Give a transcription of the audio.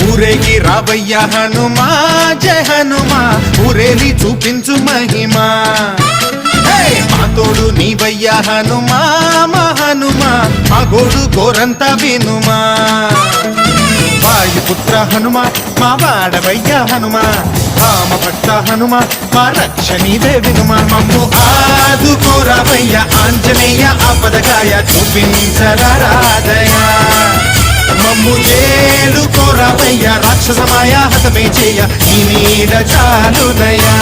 ఊరేగి రావయ్య హనుమా జయ హనుమా ఊరేలి చూపించు మహిమా మా తోడు నీవయ్య హనుమా మా హనుమా మా గోడు గోరంత వినుమా వాయుపుత్ర హనుమ మా వాడవయ్య హనుమ రామభక్త హనుమ మా రక్షణీదే వినుమ మమ్ము ఆదుకోరావయ్య ఆంజనేయ ఆపదగాయ చూపించరాదయ మమ్ము ఏలుకోరావయ్య రాక్షసమాయ హతమే చేయ నీ నీడ చాలుదయా